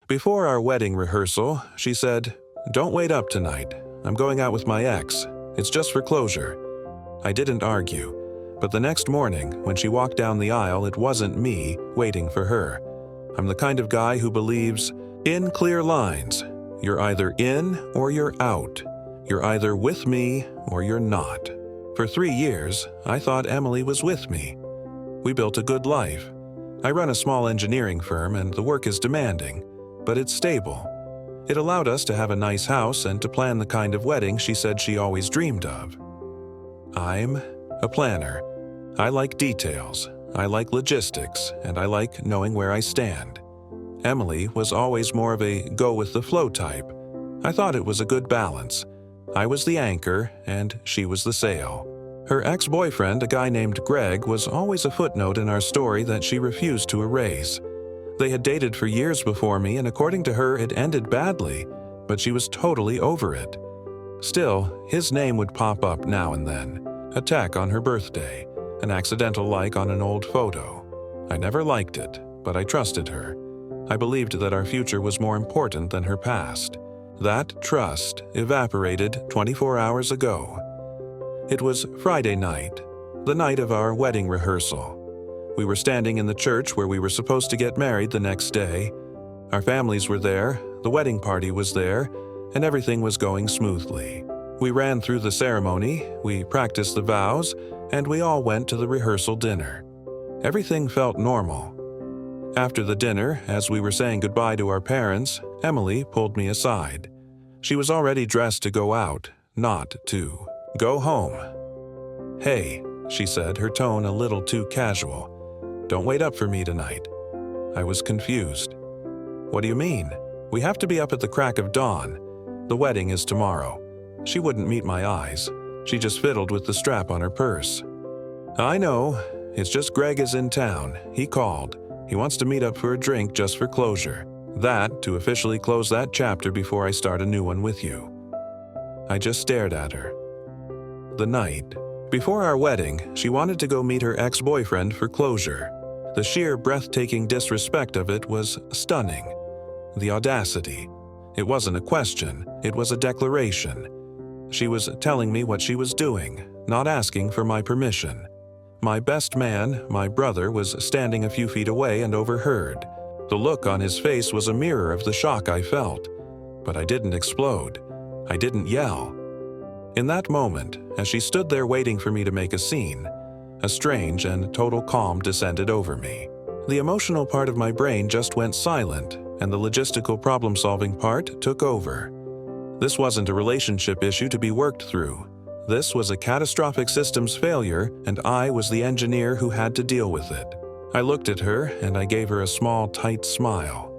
Before our wedding rehearsal, she said, "Don't wait up tonight. I'm going out with my ex. It's just for closure." I didn't argue, but the next morning, when she walked down the aisle, it wasn't me waiting for her. I'm the kind of guy who believes in clear lines. You're either in or you're out. You're either with me or you're not. For 3 years, I thought Emily was with me. We built a good life. I run a small engineering firm and the work is demanding, but it's stable. It allowed us to have a nice house and to plan the kind of wedding she said she always dreamed of. I'm a planner. I like details, I like logistics, and I like knowing where I stand. Emily was always more of a go-with-the-flow type. I thought it was a good balance. I was the anchor, and she was the sail. Her ex-boyfriend, a guy named Greg, was always a footnote in our story that she refused to erase. They had dated for years before me, and according to her, it ended badly, but she was totally over it. Still, his name would pop up now and then. A tack on her birthday, an accidental like on an old photo. I never liked it, but I trusted her. I believed that our future was more important than her past. That trust evaporated 24 hours ago. It was Friday night, the night of our wedding rehearsal. We were standing in the church where we were supposed to get married the next day. Our families were there, the wedding party was there, and everything was going smoothly. We ran through the ceremony, we practiced the vows, and we all went to the rehearsal dinner. Everything felt normal. After the dinner, as we were saying goodbye to our parents, Emily pulled me aside. She was already dressed to go out, not to go home. "Hey," she said, her tone a little too casual. "Don't wait up for me tonight." I was confused. "What do you mean? We have to be up at the crack of dawn. The wedding is tomorrow." She wouldn't meet my eyes. She just fiddled with the strap on her purse. "I know. It's just Greg is in town. He called. He wants to meet up for a drink just for closure. That, to officially close that chapter before I start a new one with you." I just stared at her. The night before our wedding, she wanted to go meet her ex-boyfriend for closure. The sheer breathtaking disrespect of it was stunning. The audacity. It wasn't a question, it was a declaration. She was telling me what she was doing, not asking for my permission. My best man, my brother, was standing a few feet away and overheard. The look on his face was a mirror of the shock I felt. But I didn't explode. I didn't yell. In that moment, as she stood there waiting for me to make a scene, a strange and total calm descended over me. The emotional part of my brain just went silent, and the logistical problem-solving part took over. This wasn't a relationship issue to be worked through. This was a catastrophic systems failure, and I was the engineer who had to deal with it. I looked at her, and I gave her a small, tight smile.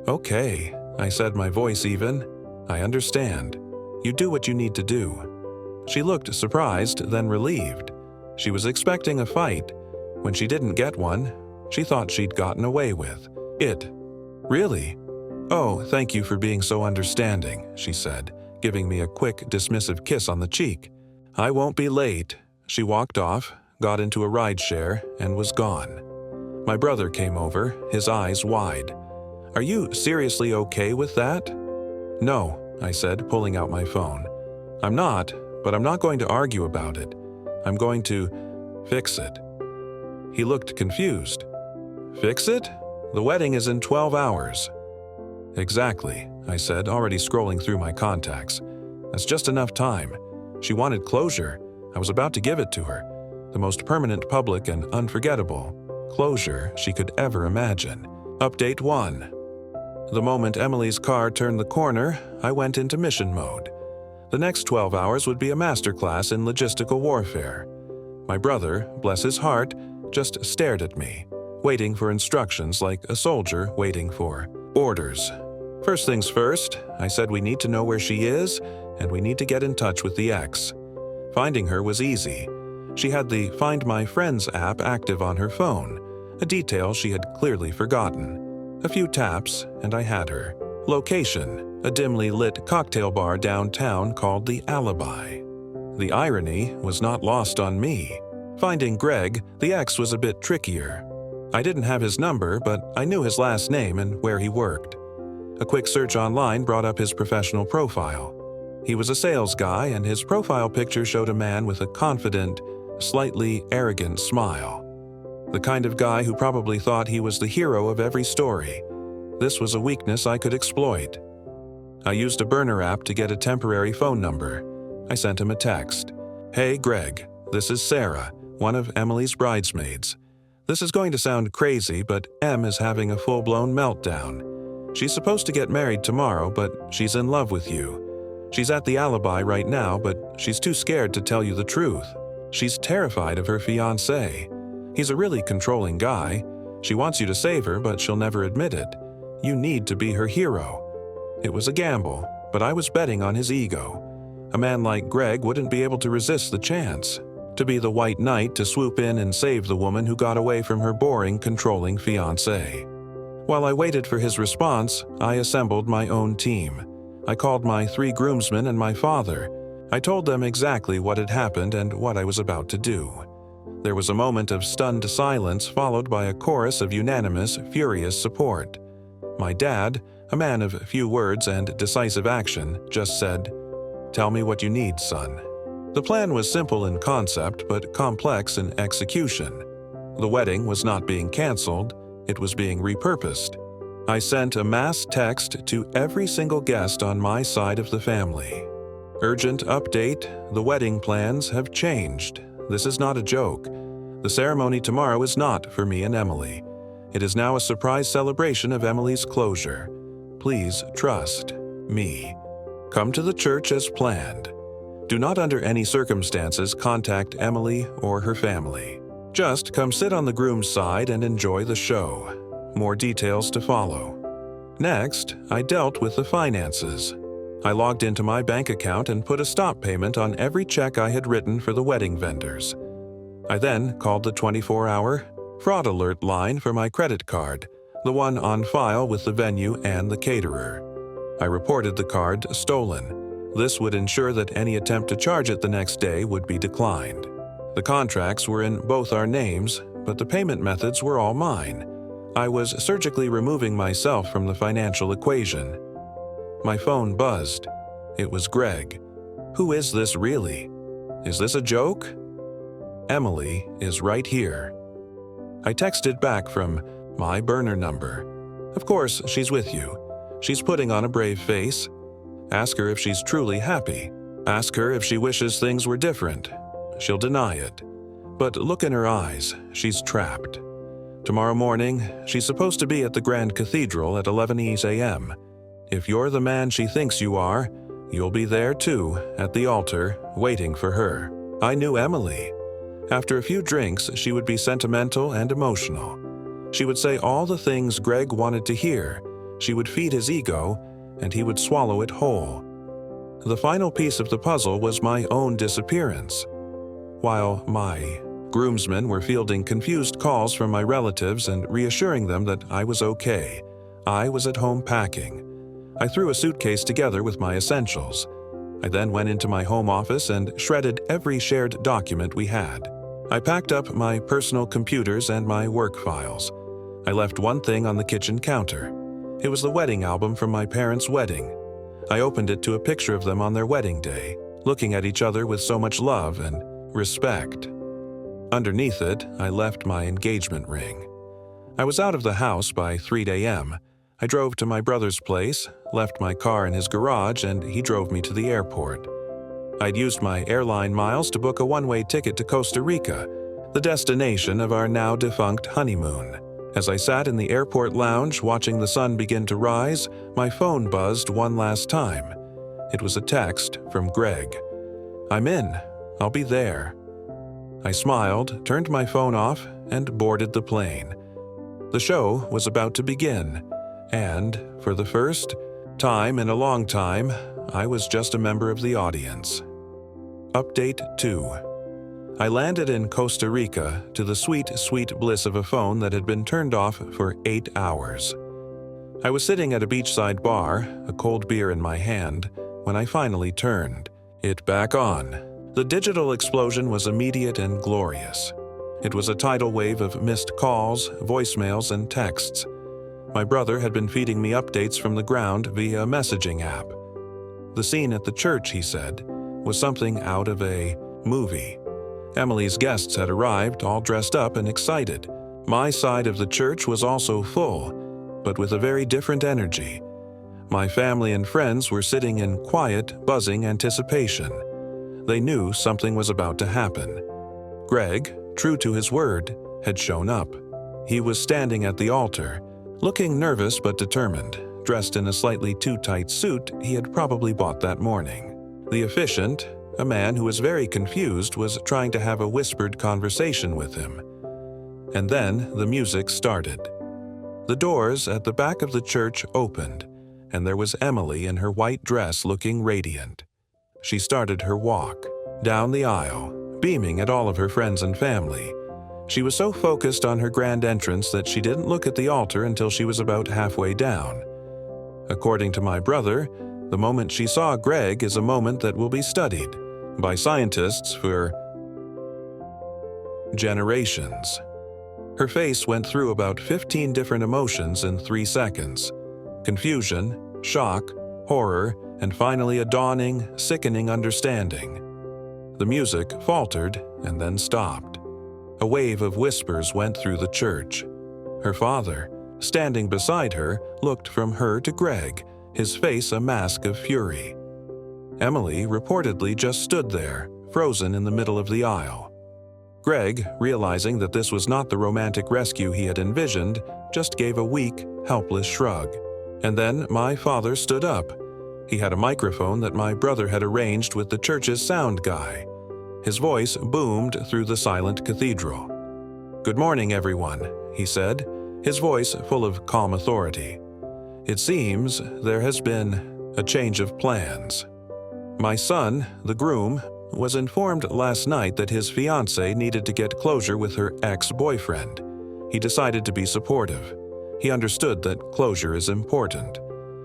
"Okay," I said, my voice even. "I understand. You do what you need to do." She looked surprised, then relieved. She was expecting a fight. When she didn't get one, she thought she'd gotten away with it. "Really? Oh, thank you for being so understanding," she said, giving me a quick, dismissive kiss on the cheek. "I won't be late." She walked off, got into a rideshare, and was gone. My brother came over, his eyes wide. "Are you seriously okay with that?" "No," I said, pulling out my phone. "I'm not, but I'm not going to argue about it. I'm going to fix it." He looked confused. "Fix it? The wedding is in 12 hours. "Exactly," I said, already scrolling through my contacts. "That's just enough time. She wanted closure. I was about to give it to her. The most permanent, public, and unforgettable closure she could ever imagine. Update 1. The moment Emily's car turned the corner, I went into mission mode. The next 12 hours would be a masterclass in logistical warfare. My brother, bless his heart, just stared at me, waiting for instructions like a soldier waiting for orders. "First things first," I said, "we need to know where she is, and we need to get in touch with the ex." Finding her was easy. She had the Find My Friends app active on her phone, a detail she had clearly forgotten. A few taps, and I had her. Location: a dimly lit cocktail bar downtown called The Alibi. The irony was not lost on me. Finding Greg, the ex, was a bit trickier. I didn't have his number, but I knew his last name and where he worked. A quick search online brought up his professional profile. He was a sales guy, and his profile picture showed a man with a confident, slightly arrogant smile. The kind of guy who probably thought he was the hero of every story. This was a weakness I could exploit. I used a burner app to get a temporary phone number. I sent him a text. "Hey, Greg, this is Sarah, one of Emily's bridesmaids. This is going to sound crazy, but Em is having a full-blown meltdown. She's supposed to get married tomorrow, but she's in love with you. She's at the alibi right now, but she's too scared to tell you the truth. She's terrified of her fiancé. He's a really controlling guy. She wants you to save her, but she'll never admit it. You need to be her hero." It was a gamble, but I was betting on his ego. A man like Greg wouldn't be able to resist the chance to be the white knight to swoop in and save the woman who got away from her boring, controlling fiancé. While I waited for his response, I assembled my own team. I called my 3 groomsmen and my father. I told them exactly what had happened and what I was about to do. There was a moment of stunned silence followed by a chorus of unanimous, furious support. My dad, a man of few words and decisive action, just said, "Tell me what you need, son." The plan was simple in concept but complex in execution. The wedding was not being canceled, it was being repurposed. I sent a mass text to every single guest on my side of the family. "Urgent update, the wedding plans have changed. This is not a joke. The ceremony tomorrow is not for me and Emily. It is now a surprise celebration of Emily's closure. Please trust me. Come to the church as planned. Do not under any circumstances contact Emily or her family. Just come sit on the groom's side and enjoy the show. More details to follow." Next, I dealt with the finances. I logged into my bank account and put a stop payment on every check I had written for the wedding vendors. I then called the 24-hour fraud alert line for my credit card, the one on file with the venue and the caterer. I reported the card stolen. This would ensure that any attempt to charge it the next day would be declined. The contracts were in both our names, but the payment methods were all mine. I was surgically removing myself from the financial equation. My phone buzzed. It was Greg. Who is this really? Is this a joke? Emily is right here. I texted back from my burner number. Of course, she's with you. She's putting on a brave face. Ask her if she's truly happy. Ask her if she wishes things were different. She'll deny it. But look in her eyes. She's trapped. Tomorrow morning, she's supposed to be at the Grand Cathedral at 11 a.m. If you're the man she thinks you are, you'll be there too, at the altar, waiting for her. I knew Emily. After a few drinks, she would be sentimental and emotional. She would say all the things Greg wanted to hear. She would feed his ego, and he would swallow it whole. The final piece of the puzzle was my own disappearance. While my groomsmen were fielding confused calls from my relatives and reassuring them that I was okay, I was at home packing. I threw a suitcase together with my essentials. I then went into my home office and shredded every shared document we had. I packed up my personal computers and my work files. I left one thing on the kitchen counter. It was the wedding album from my parents' wedding. I opened it to a picture of them on their wedding day, looking at each other with so much love and respect. Underneath it, I left my engagement ring. I was out of the house by 3 a.m. I drove to my brother's place, left my car in his garage, and he drove me to the airport. I'd used my airline miles to book a one-way ticket to Costa Rica, the destination of our now-defunct honeymoon. As I sat in the airport lounge watching the sun begin to rise, my phone buzzed one last time. It was a text from Greg. "I'm in. I'll be there." I smiled, turned my phone off, and boarded the plane. The show was about to begin, and, for the first time in a long time, I was just a member of the audience. Update 2. I landed in Costa Rica to the sweet, sweet bliss of a phone that had been turned off for 8 hours. I was sitting at a beachside bar, a cold beer in my hand, when I finally turned it back on. The digital explosion was immediate and glorious. It was a tidal wave of missed calls, voicemails, and texts. My brother had been feeding me updates from the ground via a messaging app. The scene at the church, he said, was something out of a movie. Emily's guests had arrived, all dressed up and excited. My side of the church was also full, but with a very different energy. My family and friends were sitting in quiet, buzzing anticipation. They knew something was about to happen. Greg, true to his word, had shown up. He was standing at the altar, looking nervous but determined, dressed in a slightly too tight suit he had probably bought that morning. The officiant, a man who was very confused, was trying to have a whispered conversation with him. And then the music started. The doors at the back of the church opened, and there was Emily in her white dress looking radiant. She started her walk down the aisle, beaming at all of her friends and family. She was so focused on her grand entrance that she didn't look at the altar until she was about halfway down. According to my brother, the moment she saw Greg is a moment that will be studied by scientists for generations. Her face went through about 15 different emotions in 3 seconds. Confusion, shock, horror, and finally a dawning, sickening understanding. The music faltered and then stopped. A wave of whispers went through the church. Her father, standing beside her, looked from her to Greg, his face a mask of fury. Emily reportedly just stood there, frozen in the middle of the aisle. Greg, realizing that this was not the romantic rescue he had envisioned, just gave a weak, helpless shrug. And then my father stood up. He had a microphone that my brother had arranged with the church's sound guy. His voice boomed through the silent cathedral. "Good morning, everyone," he said, his voice full of calm authority. "It seems there has been a change of plans. My son, the groom, was informed last night that his fiancée needed to get closure with her ex-boyfriend. He decided to be supportive. He understood that closure is important.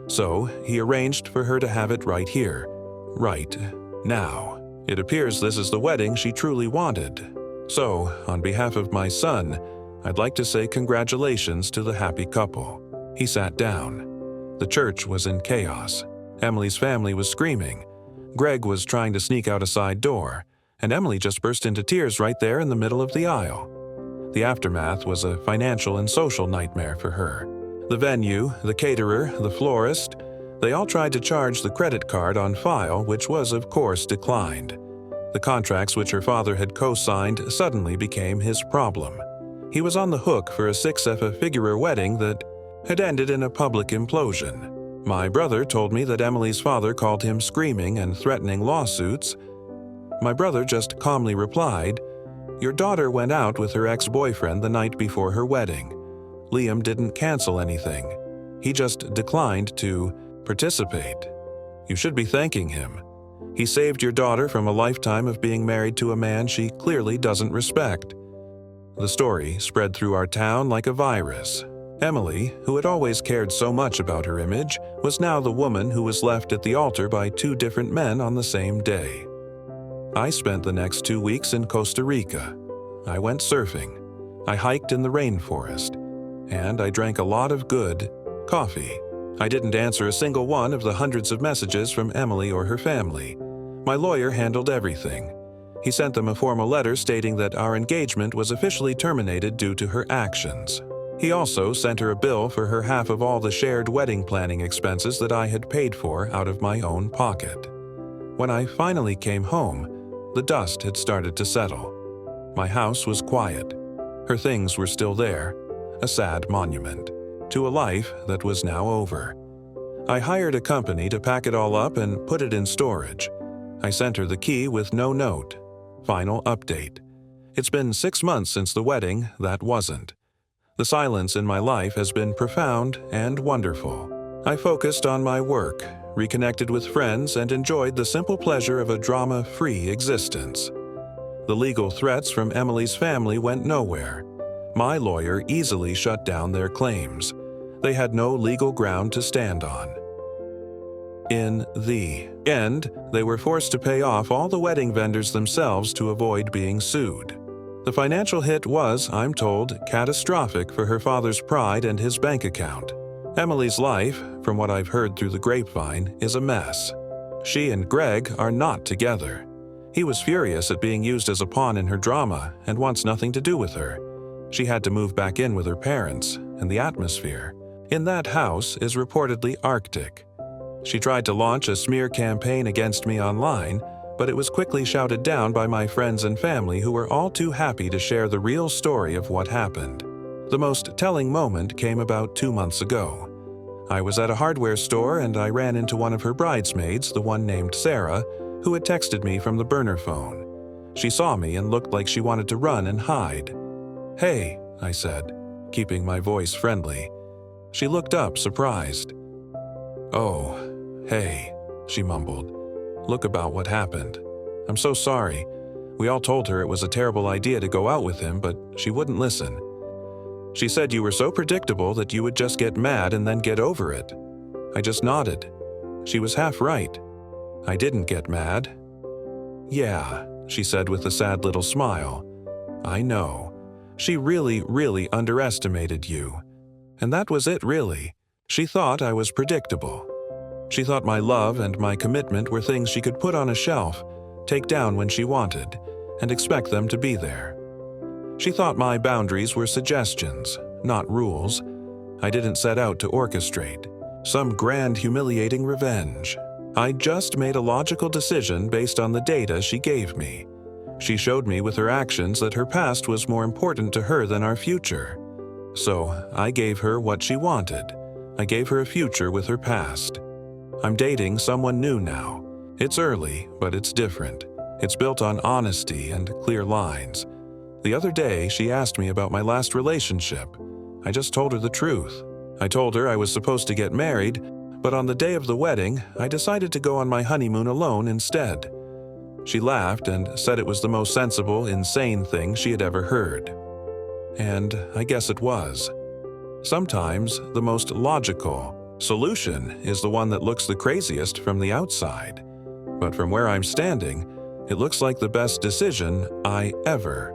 So he arranged for her to have it right here, right now. It appears this is the wedding she truly wanted. So, on behalf of my son, I'd like to say congratulations to the happy couple." He sat down. The church was in chaos. Emily's family was screaming. Greg was trying to sneak out a side door, and Emily just burst into tears right there in the middle of the aisle. The aftermath was a financial and social nightmare for her. The venue, the caterer, the florist, they all tried to charge the credit card on file, which was, of course, declined. The contracts which her father had co-signed suddenly became his problem. He was on the hook for a six-figure wedding that had ended in a public implosion. My brother told me that Emily's father called him screaming and threatening lawsuits. My brother just calmly replied, "Your daughter went out with her ex-boyfriend the night before her wedding. Liam didn't cancel anything. He just declined to participate. You should be thanking him. He saved your daughter from a lifetime of being married to a man she clearly doesn't respect." The story spread through our town like a virus. Emily, who had always cared so much about her image, was now the woman who was left at the altar by 2 different men on the same day. I spent the next 2 weeks in Costa Rica. I went surfing. I hiked in the rainforest. And I drank a lot of good coffee. I didn't answer a single one of the hundreds of messages from Emily or her family. My lawyer handled everything. He sent them a formal letter stating that our engagement was officially terminated due to her actions. He also sent her a bill for her half of all the shared wedding planning expenses that I had paid for out of my own pocket. When I finally came home, the dust had started to settle. My house was quiet. Her things were still there, a sad monument to a life that was now over. I hired a company to pack it all up and put it in storage. I sent her the key with no note. Final update. It's been 6 months since the wedding, that wasn't. The silence in my life has been profound and wonderful. I focused on my work, reconnected with friends, and enjoyed the simple pleasure of a drama-free existence. The legal threats from Emily's family went nowhere. My lawyer easily shut down their claims. They had no legal ground to stand on. In the end, they were forced to pay off all the wedding vendors themselves to avoid being sued. The financial hit was, I'm told, catastrophic for her father's pride and his bank account. Emily's life, from what I've heard through the grapevine, is a mess. She and Greg are not together. He was furious at being used as a pawn in her drama and wants nothing to do with her. She had to move back in with her parents, and the atmosphere in that house is reportedly Arctic. She tried to launch a smear campaign against me online, but it was quickly shouted down by my friends and family who were all too happy to share the real story of what happened. The most telling moment came about 2 months ago. I was at a hardware store and I ran into one of her bridesmaids, the one named Sarah, who had texted me from the burner phone. She saw me and looked like she wanted to run and hide. "Hey," I said, keeping my voice friendly. She looked up, surprised. "Oh, hey," she mumbled. "Look about what happened. I'm so sorry. We all told her it was a terrible idea to go out with him, but she wouldn't listen. She said you were so predictable that you would just get mad and then get over it." I just nodded. She was half right. I didn't get mad. "Yeah," she said with a sad little smile. "I know. She really underestimated you. And that was it, really. She thought I was predictable. She thought my love and my commitment were things she could put on a shelf, take down when she wanted, and expect them to be there. She thought my boundaries were suggestions, not rules. I didn't set out to orchestrate some grand, humiliating revenge. I just made a logical decision based on the data she gave me. She showed me with her actions that her past was more important to her than our future. So I gave her what she wanted. I gave her a future with her past. I'm dating someone new now. It's early, but it's different. It's built on honesty and clear lines. The other day, she asked me about my last relationship. I just told her the truth. I told her I was supposed to get married, but on the day of the wedding, I decided to go on my honeymoon alone instead. She laughed and said it was the most sensible, insane thing she had ever heard. And I guess it was. Sometimes the most logical solution is the one that looks the craziest from the outside. But from where I'm standing, it looks like the best decision I ever